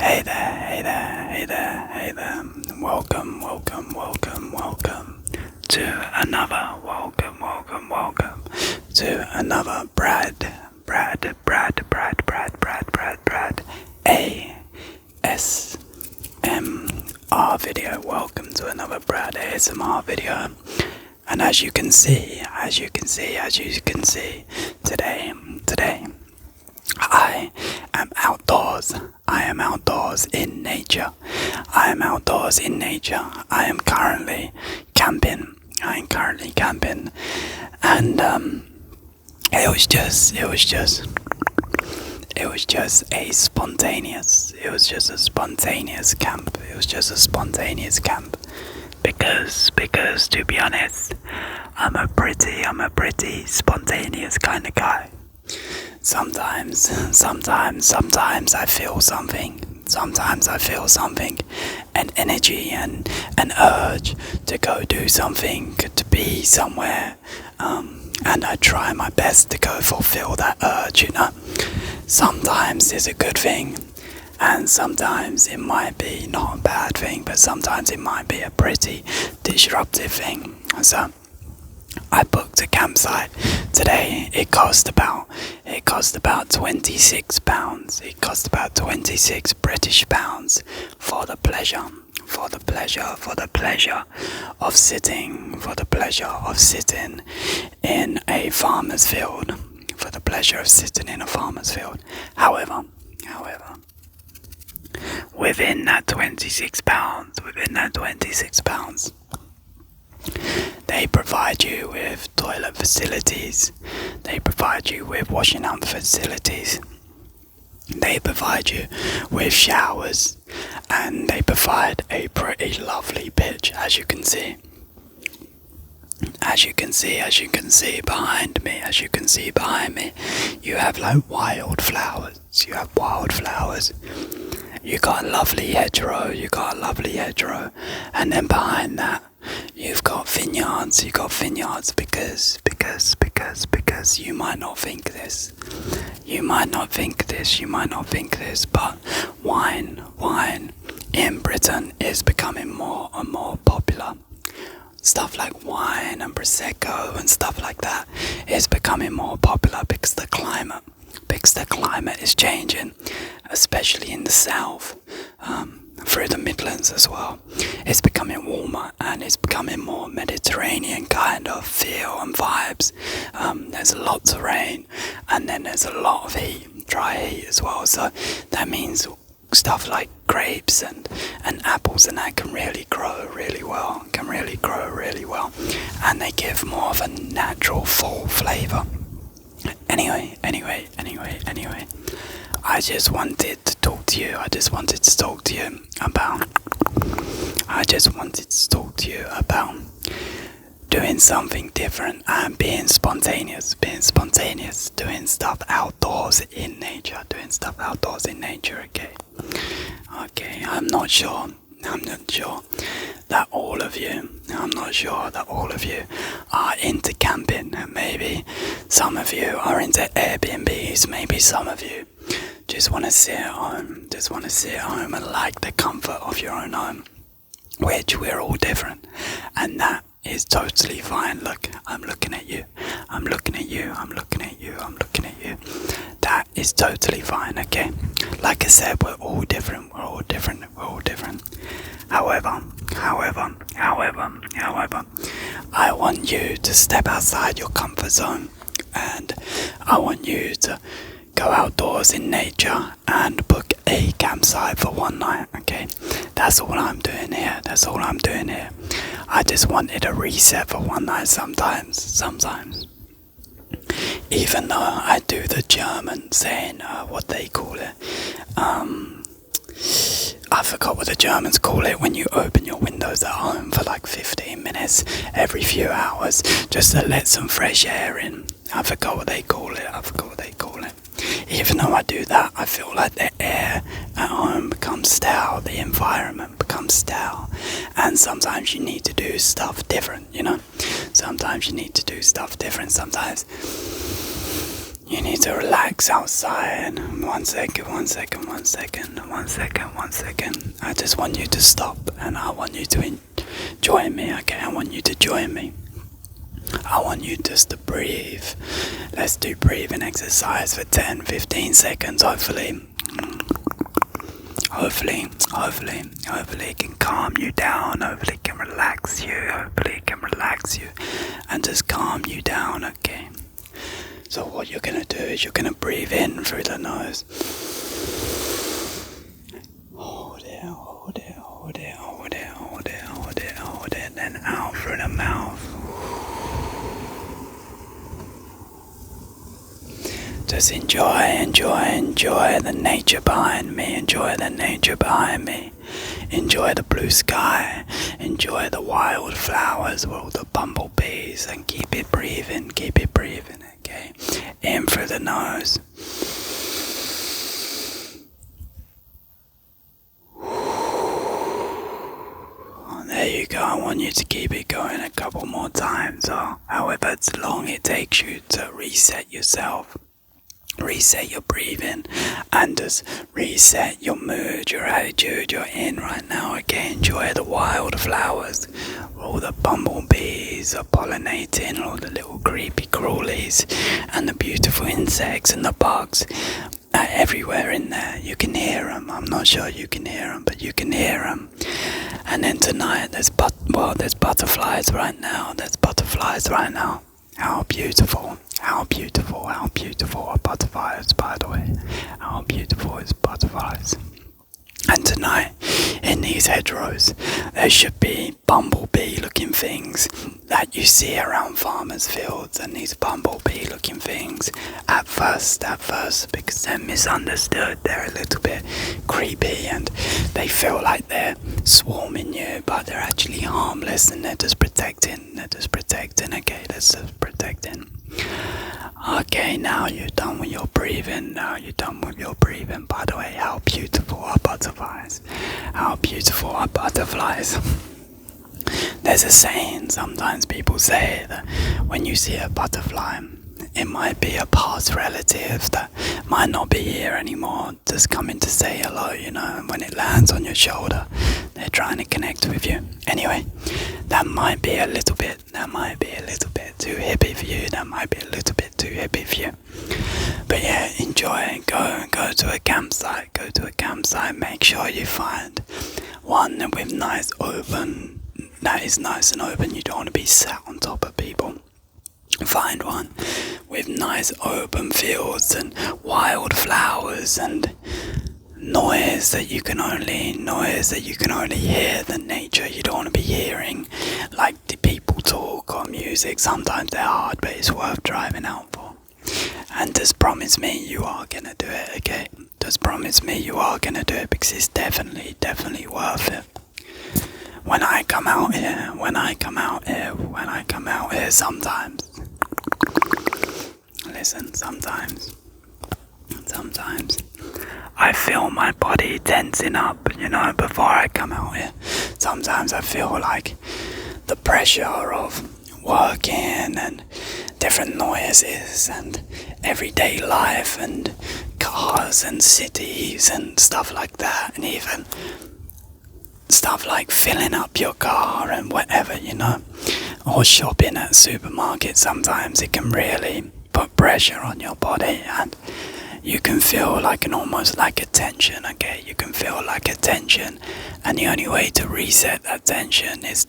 hey there, hey there, hey there, hey there. Welcome to another, welcome to another Brad ASMR video. Welcome to another Brad ASMR video. And as you can see, today, I am outdoors. I am outdoors in nature. I am currently camping. And it was just a spontaneous camp. Because to be honest, I'm a pretty spontaneous kind of guy. Sometimes I feel something, an energy and an urge to go do something, to be somewhere, and I try my best to go fulfill that urge, Sometimes it's a good thing, and sometimes it might be not a bad thing, but sometimes it might be a pretty disruptive thing. So I booked a campsite today. It cost about £26. It cost about 26 British pounds for the pleasure of sitting in a farmer's field. However, within that £26, they provide you with toilet facilities, they provide you with washing up facilities, they provide you with showers, and they provide a pretty lovely pitch, as you can see. As you can see behind me, you have like wildflowers. You got a lovely hedgerow, and then behind that, you've got vineyards. Because you might not think this, but wine in Britain is becoming more and more popular. Stuff like wine and prosecco and stuff like that is becoming more popular because the climate is changing, especially in the south, through the Midlands as well. It's becoming warmer and it's becoming more Mediterranean kind of feel and vibes. There's lots of rain, and then there's a lot of heat, dry heat as well. So that means stuff like grapes and apples and that can really grow really well, and they give more of a natural full flavour. Anyway, I just wanted to talk to you about doing something different and being spontaneous, doing stuff outdoors in nature, okay, I'm not sure that all of you are into camping. Maybe some of you are into Airbnbs, maybe some of you just want to sit at home and like the comfort of your own home, which we're all different, and that is totally fine. Look, I'm looking at you. That is totally fine, okay? Like I said, we're all different. However, I want you to step outside your comfort zone, and I want you to go outdoors in nature and book a campsite for one night, okay? That's all I'm doing here. I just wanted a reset for one night sometimes. Even though I do the German saying, what they call it. I forgot what the Germans call it when you open your windows at home for like 15 minutes every few hours just to let some fresh air in. I forgot what they call it. Even though I do that, I feel like the air at home becomes stale, the environment becomes stale, and sometimes you need to do stuff different, Sometimes You need to relax outside. 1 second, 1 second, 1 second, 1 second, 1 second. I just want you to stop and I want you to join me, okay? I want you to join me. I want you just to breathe. Let's do breathing exercise for 10-15 seconds, hopefully. Hopefully it can calm you down. Hopefully it can relax you. Hopefully it can relax you and just calm you down, okay? So what you're gonna do is you're gonna breathe in through the nose. Hold it, hold it, hold it, hold it, hold it, hold it, hold it, then out through the mouth. Just enjoy the nature behind me, enjoy the nature behind me. Enjoy the blue sky, enjoy the wild flowers with all the bumblebees, and keep it breathing, okay? In through the nose. There you go. I want you to keep it going a couple more times, or however long it takes you to reset yourself. Reset your breathing and just reset your mood, your attitude you're in right now. Okay, enjoy the wild flowers. All the bumblebees are pollinating, all the little creepy crawlies and the beautiful insects and the bugs are everywhere in there. You can hear them. I'm not sure you can hear them, but you can hear them. And then tonight there's butterflies right now. How beautiful. How beautiful are butterflies, by the way. How beautiful is butterflies. And tonight, in these hedgerows, there should be bumblebee-looking things that you see around farmers' fields, and these bumblebee-looking things, at first, because they're misunderstood, they're a little bit creepy, and they feel like they're swarming you, but they're actually harmless, and they're just protecting, okay, that's just protecting. Okay, now you're done with your breathing. By the way, how beautiful are butterflies? There's a saying, sometimes people say that when you see a butterfly, it might be a past relative that might not be here anymore, just coming to say hello, and when it lands on your shoulder, they're trying to connect with you. Anyway, that might be a little bit too hippie for you, But yeah, enjoy, go to a campsite, make sure you find one with that is nice and open. You don't want to be sat on top of people. Find one with nice open fields and wild flowers and noise that you can only hear the nature. You don't want to be hearing like the people talk or music. Sometimes they're hard, but it's worth driving out for. And just promise me you are gonna do it, okay? Just promise me you are gonna do it, because it's definitely worth it. When I come out here, sometimes, listen, sometimes I feel my body tensing up, before I come out here. Sometimes I feel like the pressure of working and different noises and everyday life and cars and cities and stuff like that, and even stuff like filling up your car and whatever, or shopping at supermarkets. Sometimes it can really put pressure on your body, and you can feel almost like a tension, okay? You can feel like a tension, and the only way to reset that tension is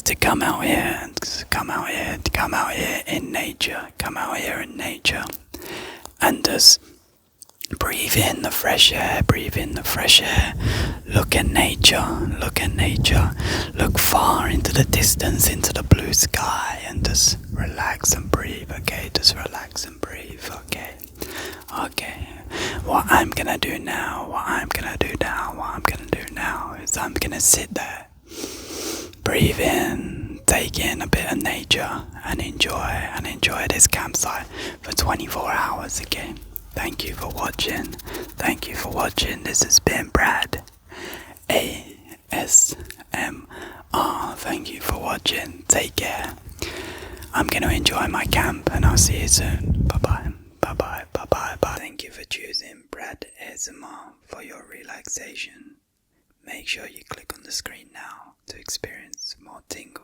to come out here in nature, and just breathe in the fresh air, look at nature, look far into the distance, into the blue sky, and just relax and breathe, okay? Okay. What I'm gonna do now is I'm gonna sit there, breathe in, take in a bit of nature, and enjoy this campsite for 24 hours, okay? Thank you for watching. This has been Brad ASMR. Thank you for watching. Take care. I'm gonna enjoy my camp, and I'll see you soon. Bye bye. Bye bye. Bye bye. Bye. Thank you for choosing Brad ASMR for your relaxation. Make sure you click on the screen now to experience more tingles.